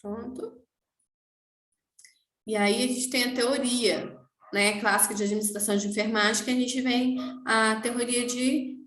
Pronto. E aí a gente tem a teoria, né, clássica de administração de enfermagem, que a gente vem a teoria de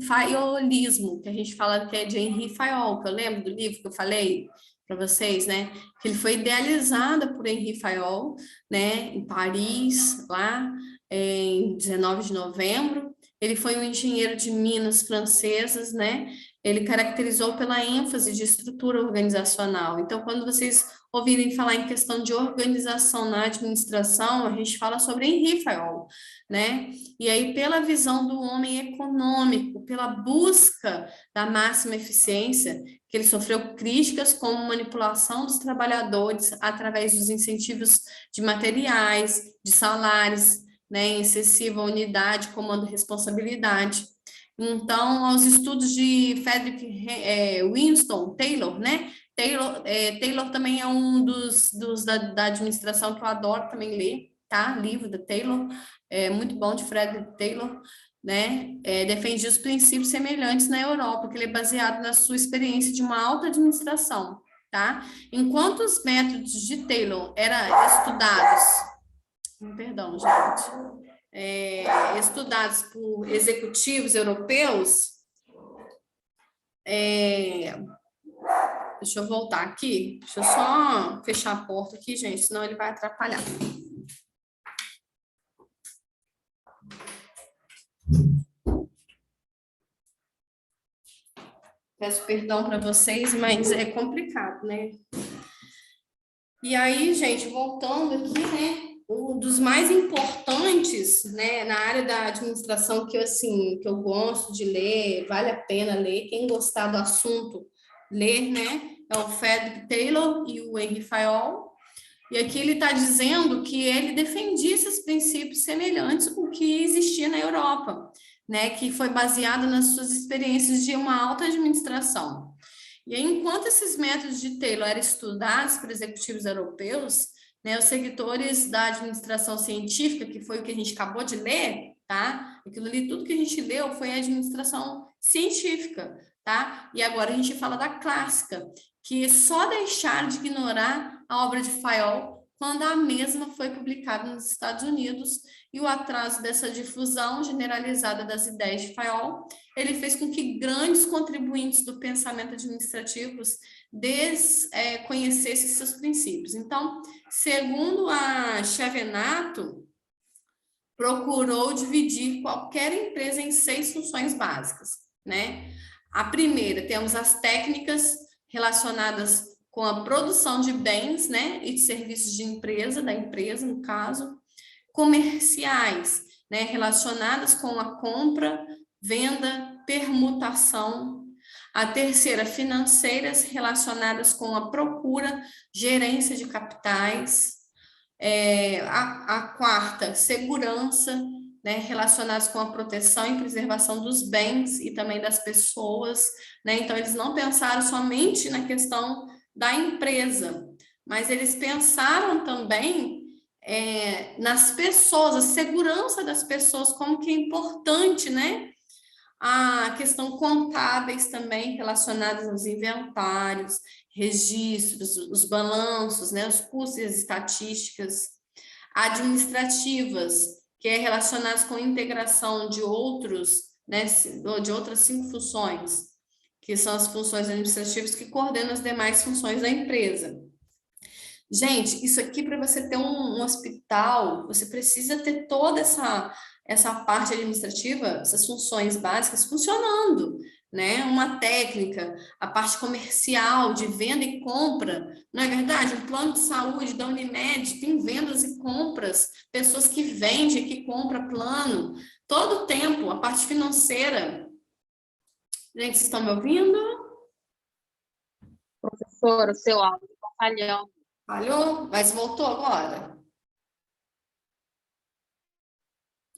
faiolismo, que a gente fala que é de Henri Fayol, que eu lembro do livro que eu falei para vocês, né, que ele foi idealizada por Henri Fayol, né, em Paris, lá em 19 de novembro. Ele foi um engenheiro de minas francesas, né, ele caracterizou pela ênfase de estrutura organizacional. Então, quando vocês ouvirem falar em questão de organização na administração, a gente fala sobre Henri Fayol, né? E aí, pela visão do homem econômico, pela busca da máxima eficiência, que ele sofreu críticas como manipulação dos trabalhadores através dos incentivos de materiais, de salários, né, excessiva unidade, comando e responsabilidade. Então, aos estudos de Frederick Winston Taylor, né? Taylor também é um dos da administração que eu adoro também ler, tá? Livro da Taylor, é muito bom, de Frederick Taylor, né? Defende os princípios semelhantes na Europa, que ele é baseado na sua experiência de uma alta administração, tá? Enquanto os métodos de Taylor eram estudados, perdão, gente, estudados por executivos europeus, deixa eu voltar aqui, deixa eu só fechar a porta aqui, gente, senão ele vai atrapalhar. Peço perdão para vocês, mas é complicado, né? E aí, gente, voltando aqui, né? Um dos mais importantes, né, na área da administração que eu gosto de ler, vale a pena ler, quem gostar do assunto, ler, né, é o Frederick Taylor e o Henri Fayol. E aqui ele está dizendo que ele defendia esses princípios semelhantes com o que existia na Europa, né, que foi baseado nas suas experiências de uma alta administração. E aí, enquanto esses métodos de Taylor eram estudados por executivos europeus, né, os seguidores da administração científica, que foi o que a gente acabou de ler, tá? Aquilo ali, tudo que a gente leu foi a administração científica, tá? E agora a gente fala da clássica, que só deixaram de ignorar a obra de Fayol quando a mesma foi publicada nos Estados Unidos, e o atraso dessa difusão generalizada das ideias de Fayol, ele fez com que grandes contribuintes do pensamento administrativo desconhecessem seus princípios. Então, segundo a Schevenato, procurou dividir qualquer empresa em 6 funções básicas, né? A primeira, temos as técnicas relacionadas com a produção de bens, né, e de serviços de empresa, da empresa, no caso, comerciais, né, relacionadas com a compra, venda, permutação. A terceira, financeiras, relacionadas com a procura, gerência de capitais. A quarta, segurança, né, relacionados com a proteção e preservação dos bens e também das pessoas, né? Então, eles não pensaram somente na questão da empresa, mas eles pensaram também nas pessoas, a segurança das pessoas, como que é importante, né? A questão contábeis também relacionadas aos inventários, registros, os balanços, né, os custos e as estatísticas, administrativas, que é relacionadas com a integração de outros, né, de outras 5 funções, que são as funções administrativas que coordenam as demais funções da empresa. Gente, isso aqui para você ter um hospital, você precisa ter toda essa parte administrativa, essas funções básicas funcionando, né? Uma técnica, a parte comercial de venda e compra, não é verdade? Um plano de saúde da Unimed tem vendas e compras, pessoas que vendem, que compram plano, todo o tempo, a parte financeira. Gente, vocês estão me ouvindo? Professora, seu áudio está falhando. Falhou? Mas voltou agora?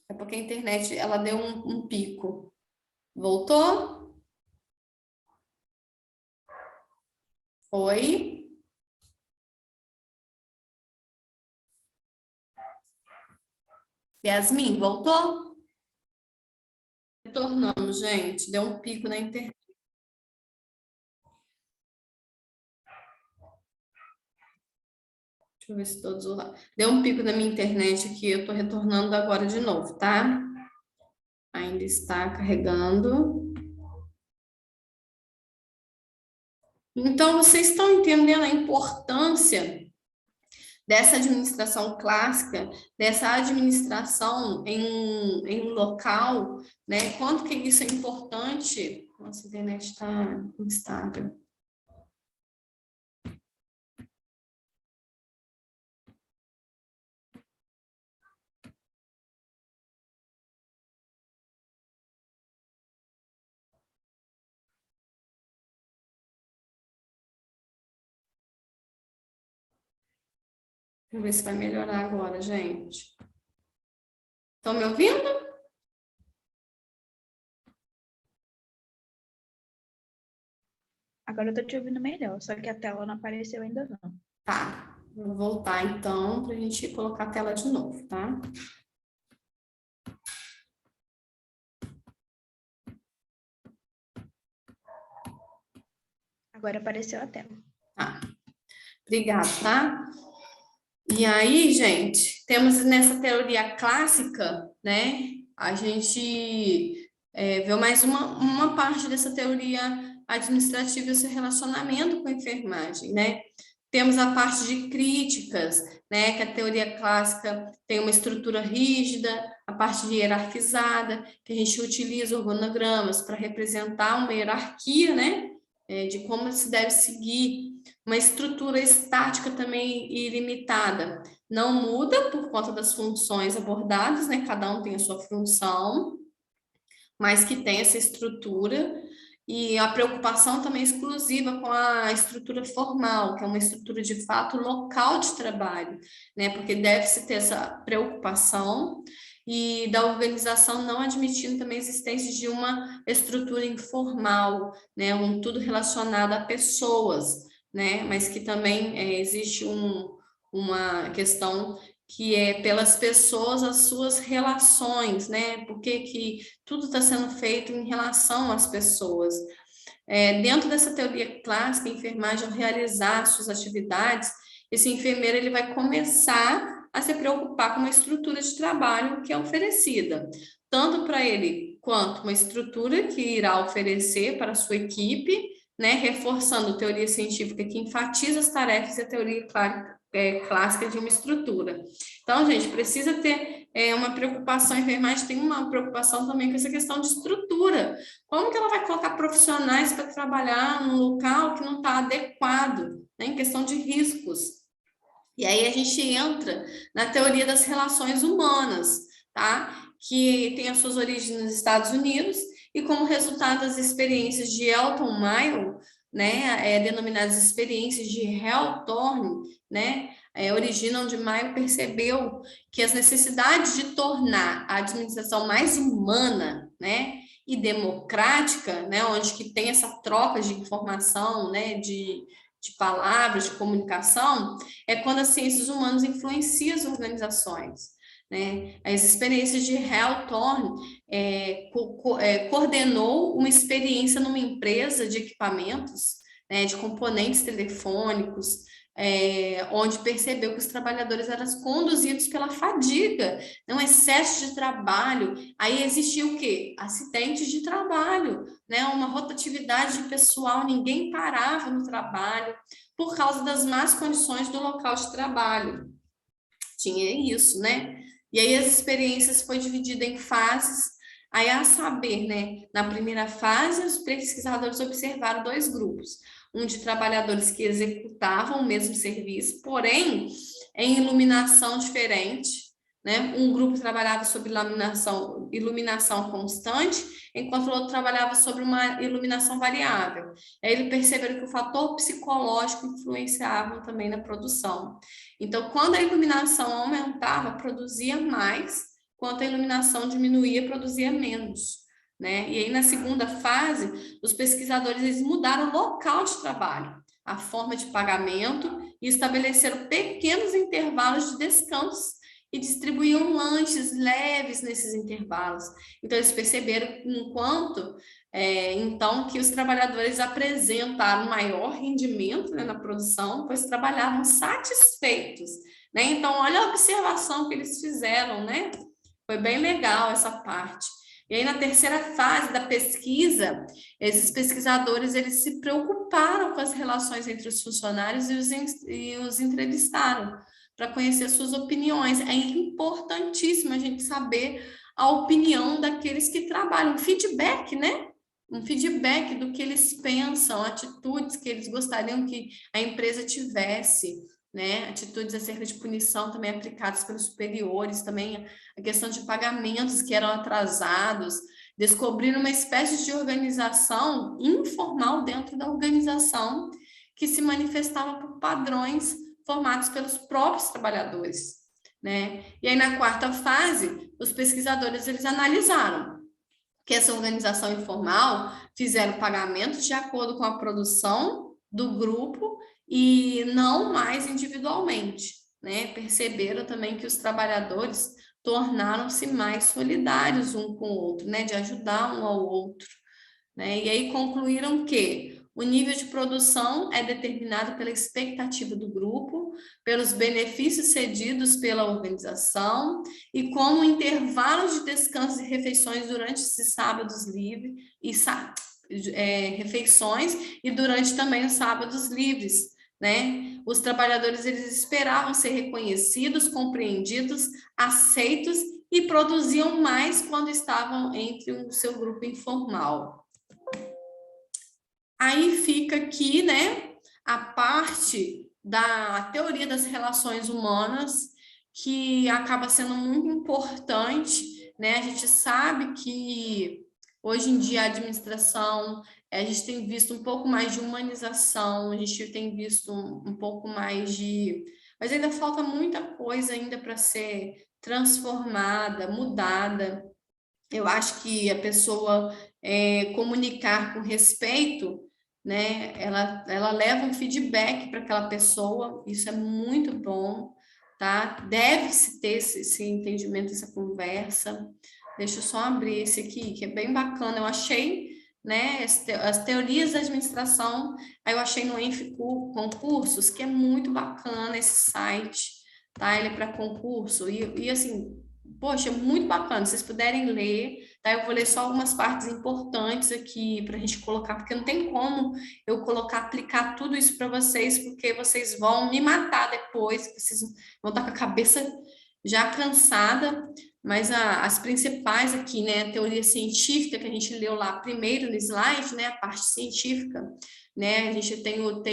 É porque a internet, ela deu um pico. Voltou? Oi? Yasmin, voltou? Retornando, gente. Deu um pico na internet. Deixa eu ver se todos lá. Deu um pico na minha internet aqui, eu estou retornando agora de novo, tá? Ainda está carregando. Então, vocês estão entendendo a importância dessa administração clássica, dessa administração em um local, né? Quanto que isso é importante? Nossa, a internet está instável. Deixa eu ver se vai melhorar agora, gente. Estão me ouvindo? Agora eu tô te ouvindo melhor, só que a tela não apareceu ainda não. Tá, vou voltar então para a gente colocar a tela de novo, tá? Agora apareceu a tela. Tá, obrigada, tá? E aí, gente, temos nessa teoria clássica, né? A gente vê mais uma parte dessa teoria administrativa e o seu relacionamento com a enfermagem, né? Temos a parte de críticas, né? Que a teoria clássica tem uma estrutura rígida, a parte de hierarquizada, que a gente utiliza organogramas para representar uma hierarquia, né? De como se deve seguir, uma estrutura estática também ilimitada. Não muda por conta das funções abordadas, né? Cada um tem a sua função, mas que tem essa estrutura. E a preocupação também exclusiva com a estrutura formal, que é uma estrutura de fato local de trabalho, né? Porque deve-se ter essa preocupação e da organização não admitindo também a existência de uma estrutura informal, né? Tudo relacionado a pessoas, né? Mas que também existe uma questão que é pelas pessoas, as suas relações, né? Porque que tudo está sendo feito em relação às pessoas. Dentro dessa teoria clássica, a enfermagem, ao realizar suas atividades, esse enfermeiro ele vai começar a se preocupar com uma estrutura de trabalho que é oferecida, tanto para ele quanto uma estrutura que irá oferecer para a sua equipe, né? Reforçando a teoria científica que enfatiza as tarefas e a teoria clássica de uma estrutura. Então, gente, precisa ter uma preocupação, a enfermagem tem uma preocupação também com essa questão de estrutura. Como que ela vai colocar profissionais para trabalhar num local que não está adequado, né, em questão de riscos? E aí a gente entra na teoria das relações humanas, tá? Que tem as suas origens nos Estados Unidos e como resultado das experiências de Elton Mayo, né, denominadas experiências de Hawthorne, né, originam de Mayo percebeu que as necessidades de tornar a administração mais humana, né, e democrática, né, onde que tem essa troca de informação, né, de palavras, de comunicação, é quando as ciências humanas influenciam as organizações, né? As experiências de Hawthorne coordenou uma experiência numa empresa de equipamentos, né, de componentes telefônicos, onde percebeu que os trabalhadores eram conduzidos pela fadiga, um excesso de trabalho. Aí existia o quê? Acidentes de trabalho, né? Uma rotatividade de pessoal, ninguém parava no trabalho por causa das más condições do local de trabalho. Tinha isso, né? E aí as experiências foi dividida em fases. Aí, a saber, né? Na primeira fase, os pesquisadores observaram dois grupos. Um de trabalhadores que executavam o mesmo serviço, porém, em iluminação diferente, né? Um grupo trabalhava sobre iluminação constante, enquanto o outro trabalhava sobre uma iluminação variável. Aí eles perceberam que o fator psicológico influenciava também na produção. Então, quando a iluminação aumentava, produzia mais, quando a iluminação diminuía, produzia menos, né? E aí, na segunda fase, os pesquisadores eles mudaram o local de trabalho, a forma de pagamento e estabeleceram pequenos intervalos de descanso e distribuíam lanches leves nesses intervalos. Então, eles perceberam então, que os trabalhadores apresentaram maior rendimento, né, na produção, pois trabalhavam satisfeitos, né? Então, olha a observação que eles fizeram, né? Foi bem legal essa parte. E aí, na terceira fase da pesquisa, esses pesquisadores, eles se preocuparam com as relações entre os funcionários e os entrevistaram para conhecer suas opiniões. É importantíssimo a gente saber a opinião daqueles que trabalham, feedback, né? Um feedback do que eles pensam, atitudes que eles gostariam que a empresa tivesse, né? Atitudes acerca de punição também aplicadas pelos superiores, também a questão de pagamentos que eram atrasados, descobriram uma espécie de organização informal dentro da organização que se manifestava por padrões formados pelos próprios trabalhadores, né? E aí, na quarta fase, os pesquisadores, eles analisaram que essa organização informal fizeram pagamentos de acordo com a produção do grupo e não mais individualmente, né? Perceberam também que os trabalhadores tornaram-se mais solidários um com o outro, né? De ajudar um ao outro, né? E aí concluíram que o nível de produção é determinado pela expectativa do grupo, pelos benefícios cedidos pela organização e como intervalos de descanso e refeições durante esses sábados livres refeições e durante também os sábados livres, né? Os trabalhadores, eles esperavam ser reconhecidos, compreendidos, aceitos e produziam mais quando estavam entre o seu grupo informal. Aí fica aqui, né, a parte da teoria das relações humanas, que acaba sendo muito importante, né? A gente sabe que hoje em dia a administração, a gente tem visto um pouco mais de humanização, a gente tem visto um pouco mais de... Mas ainda falta muita coisa ainda para ser transformada, mudada. Eu acho que a pessoa comunicar com respeito, né? Ela leva um feedback para aquela pessoa, isso é muito bom, tá? Deve-se ter esse entendimento, essa conversa. Deixa eu só abrir esse aqui, que é bem bacana. Eu achei, né, as teorias da administração, aí eu achei no Concursos, que é muito bacana esse site, tá? Ele é para concurso, e assim, poxa, é muito bacana, se vocês puderem ler, tá? Eu vou ler só algumas partes importantes aqui para a gente colocar, porque não tem como eu aplicar tudo isso para vocês, porque vocês vão me matar depois, vocês vão estar com a cabeça já cansada, mas as principais aqui, né, a teoria científica que a gente leu lá primeiro no slide, né, a parte científica, né, a gente tem o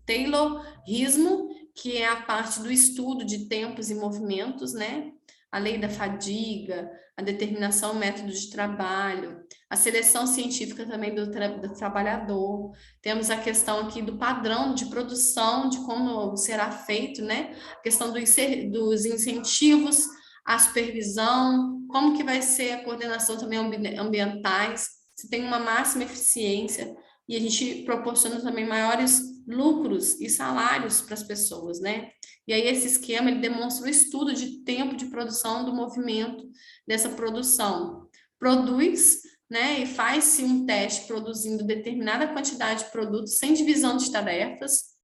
Taylorismo, que é a parte do estudo de tempos e movimentos, né, a lei da fadiga, a determinação método de trabalho, a seleção científica também do trabalhador, temos a questão aqui do padrão de produção, de como será feito, né, a questão dos incentivos, a supervisão, como que vai ser a coordenação também ambientais, se tem uma máxima eficiência, e a gente proporciona também maiores lucros e salários para as pessoas, né? E aí esse esquema, ele demonstra o estudo de tempo de produção do movimento dessa produção. Produz, né, e faz-se um teste produzindo determinada quantidade de produtos sem divisão de tarefas,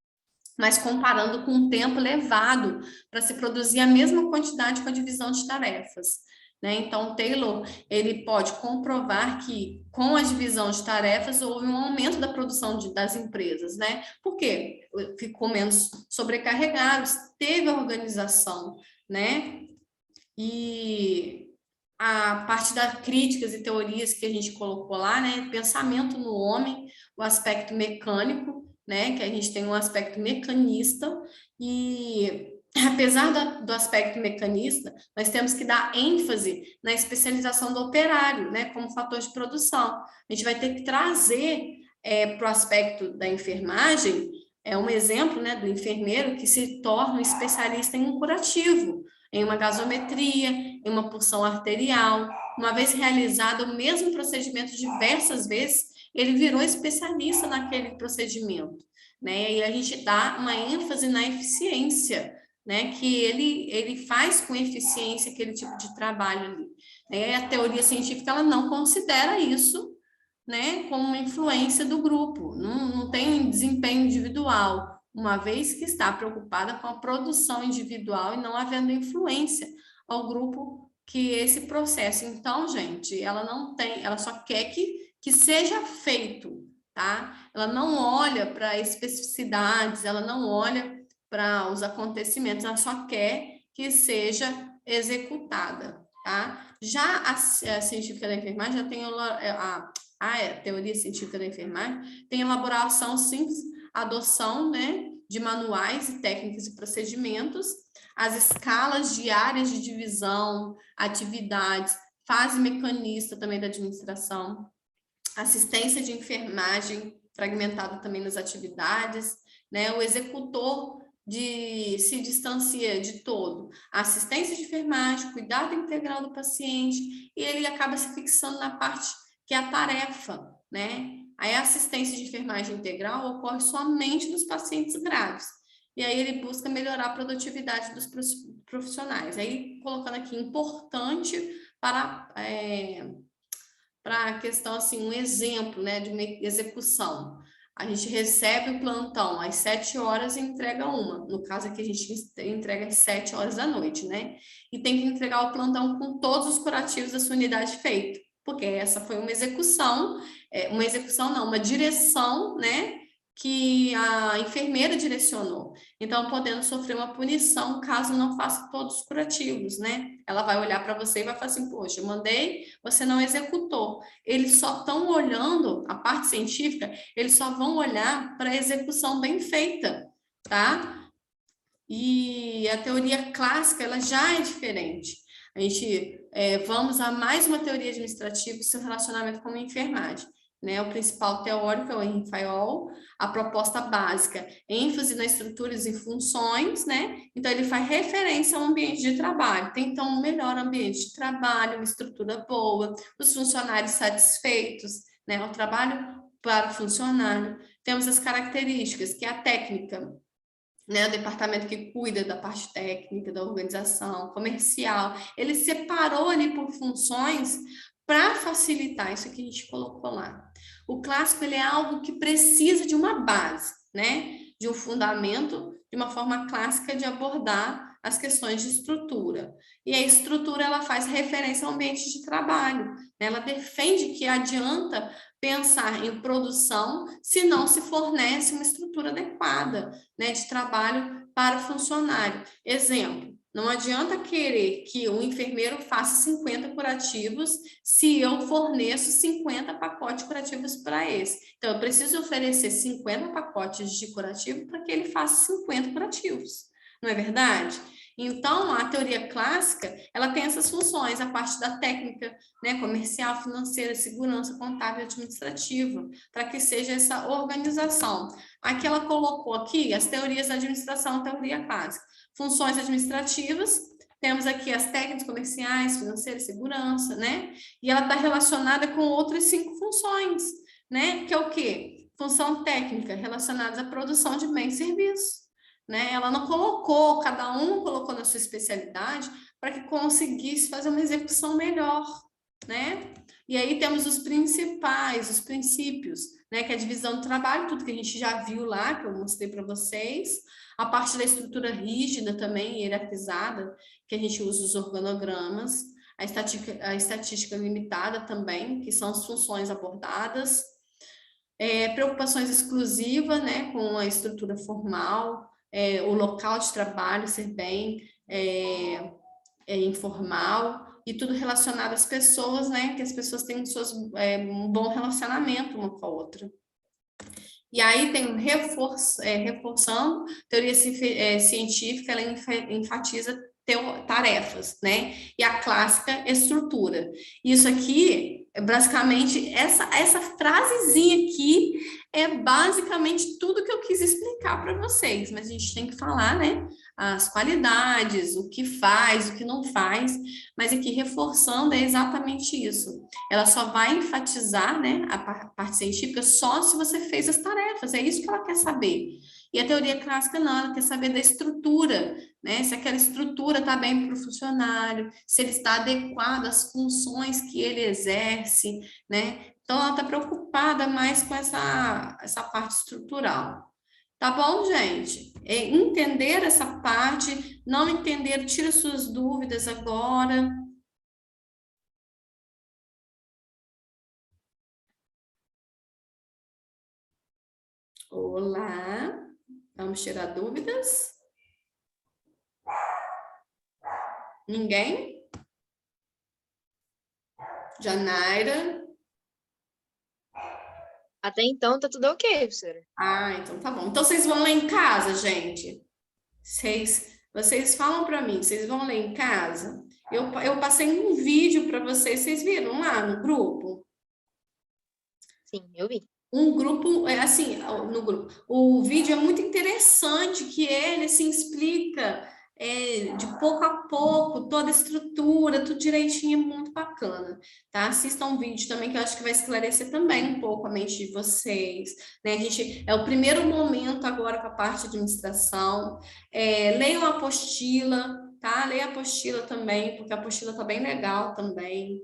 mas comparando com um tempo levado para se produzir a mesma quantidade com a divisão de tarefas, né? Então, Taylor, ele pode comprovar que com a divisão de tarefas houve um aumento da produção das empresas, né? Por quê? Ficou menos sobrecarregados, teve a organização, né? E a parte das críticas e teorias que a gente colocou lá, né? Pensamento no homem, o aspecto mecânico, né? Que a gente tem um aspecto mecanista e apesar do aspecto mecanista, nós temos que dar ênfase na especialização do operário, né, como fator de produção. A gente vai ter que trazer para o aspecto da enfermagem, um exemplo, né, do enfermeiro que se torna um especialista em um curativo, em uma gasometria, em uma punção arterial. Uma vez realizado o mesmo procedimento diversas vezes, ele virou especialista naquele procedimento, né? E a gente dá uma ênfase na eficiência, né, que ele faz com eficiência aquele tipo de trabalho ali. Né? A teoria científica ela não considera isso, né, como uma influência do grupo, não tem desempenho individual, uma vez que está preocupada com a produção individual e não havendo influência ao grupo que esse processo. Então, gente, ela não tem, ela só quer que seja feito, tá? Ela não olha para especificidades, ela não olha para os acontecimentos, ela só quer que seja executada, tá? Já a científica da enfermagem já tem a teoria científica da enfermagem tem elaboração simples, adoção, né, de manuais e técnicas e procedimentos, as escalas diárias de divisão, atividades, fase mecanista também da administração, assistência de enfermagem fragmentada também nas atividades, né, o executor se distancia de todo, a assistência de enfermagem, cuidado integral do paciente, e ele acaba se fixando na parte que é a tarefa, né? Aí a assistência de enfermagem integral ocorre somente nos pacientes graves. E aí ele busca melhorar a produtividade dos profissionais. Aí colocando aqui importante para a questão, assim, um exemplo, né, de uma execução. A gente recebe o plantão às 7 horas e entrega uma. No caso aqui, a gente entrega às 7 horas da noite, né? E tem que entregar o plantão com todos os curativos da sua unidade feito, porque essa foi uma execução não, uma direção, né, que a enfermeira direcionou. Então, podendo sofrer uma punição caso não faça todos os curativos, né? Ela vai olhar para você e vai falar assim, poxa, eu mandei, você não executou. Eles só estão olhando, a parte científica, eles só vão olhar para a execução bem feita, tá? E a teoria clássica, ela já é diferente. A gente vamos a mais uma teoria administrativa e seu relacionamento com a enfermagem. Né, o principal teórico é o Henry Fayol, a proposta básica, ênfase nas estruturas e funções, né? Então, ele faz referência ao ambiente de trabalho. Tem, então, um melhor ambiente de trabalho, uma estrutura boa, os funcionários satisfeitos, né? O trabalho para o funcionário. Temos as características, que é a técnica, né, o departamento que cuida da parte técnica, da organização, comercial. Ele separou ali por funções para facilitar isso que a gente colocou lá. O clássico ele é algo que precisa de uma base, né? De um fundamento, de uma forma clássica de abordar as questões de estrutura. E a estrutura ela faz referência ao ambiente de trabalho, né? Ela defende que adianta pensar em produção se não se fornece uma estrutura adequada, né, de trabalho para o funcionário. Exemplo, não adianta querer que um enfermeiro faça 50 curativos se eu forneço 50 pacotes curativos para esse. Então, eu preciso oferecer 50 pacotes de curativo para que ele faça 50 curativos. Não é verdade? Então, a teoria clássica, ela tem essas funções, a parte da técnica, né, comercial, financeira, segurança, contábil e administrativa, para que seja essa organização. Aqui ela colocou aqui as teorias da administração, teoria clássica. Funções administrativas, temos aqui as técnicas comerciais, financeiras, segurança, né? E ela está relacionada com outras 5 funções, né? Que é o quê? Função técnica, relacionadas à produção de bens e serviços. Né? Ela não colocou, cada um colocou na sua especialidade para que conseguisse fazer uma execução melhor, né? E aí temos os principais, os princípios, né? Que é a divisão do trabalho, tudo que a gente já viu lá, que eu mostrei para vocês, a parte da estrutura rígida também, hierarquizada, que a gente usa os organogramas, a estatística limitada também, que são as funções abordadas, preocupações exclusivas, né? Com a estrutura formal, o local de trabalho ser bem informal e tudo relacionado às pessoas, né? Que as pessoas tenham um bom relacionamento uma com a outra. E aí tem reforçando, teoria científica, ela enfatiza tarefas, né? E a clássica estrutura. Isso aqui, basicamente, essa frasezinha aqui é basicamente tudo que eu quis explicar para vocês, mas a gente tem que falar, né? As qualidades, o que faz, o que não faz, mas aqui reforçando é exatamente isso. Ela só vai enfatizar, né, a parte científica só se você fez as tarefas, é isso que ela quer saber. E a teoria clássica não, ela quer saber da estrutura, né? Se aquela estrutura está bem para o funcionário, se ele está adequado às funções que ele exerce, né? Então, ela está preocupada mais com essa parte estrutural. Tá bom, gente? Entender essa parte, não entender, tira suas dúvidas agora. Olá, vamos tirar dúvidas? Ninguém? Janaira? Até então tá tudo ok, professora. Ah, então tá bom. Então vocês vão lá em casa, gente? Vocês falam para mim, vocês vão lá em casa? Eu passei um vídeo para vocês viram lá no grupo? Sim, eu vi. Um grupo, assim, no grupo. O vídeo é muito interessante, que ele se explica de pouco a pouco, toda a estrutura, tudo direitinho, é muito bacana, tá? Assistam um vídeo também, que eu acho que vai esclarecer também um pouco a mente de vocês, né? É o primeiro momento agora com a parte de administração. Leiam a apostila, tá? Leiam a apostila também, porque a apostila tá bem legal também.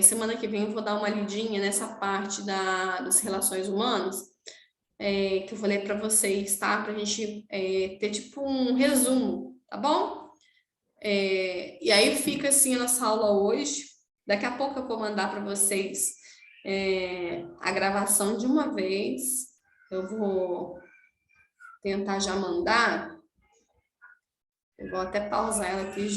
Semana que vem eu vou dar uma lidinha nessa parte das relações humanas, que eu falei para vocês, tá? Para a gente ter tipo um resumo, tá bom? E aí fica assim a nossa aula hoje. Daqui a pouco eu vou mandar para vocês a gravação de uma vez. Eu vou tentar já mandar. Eu vou até pausar ela aqui já.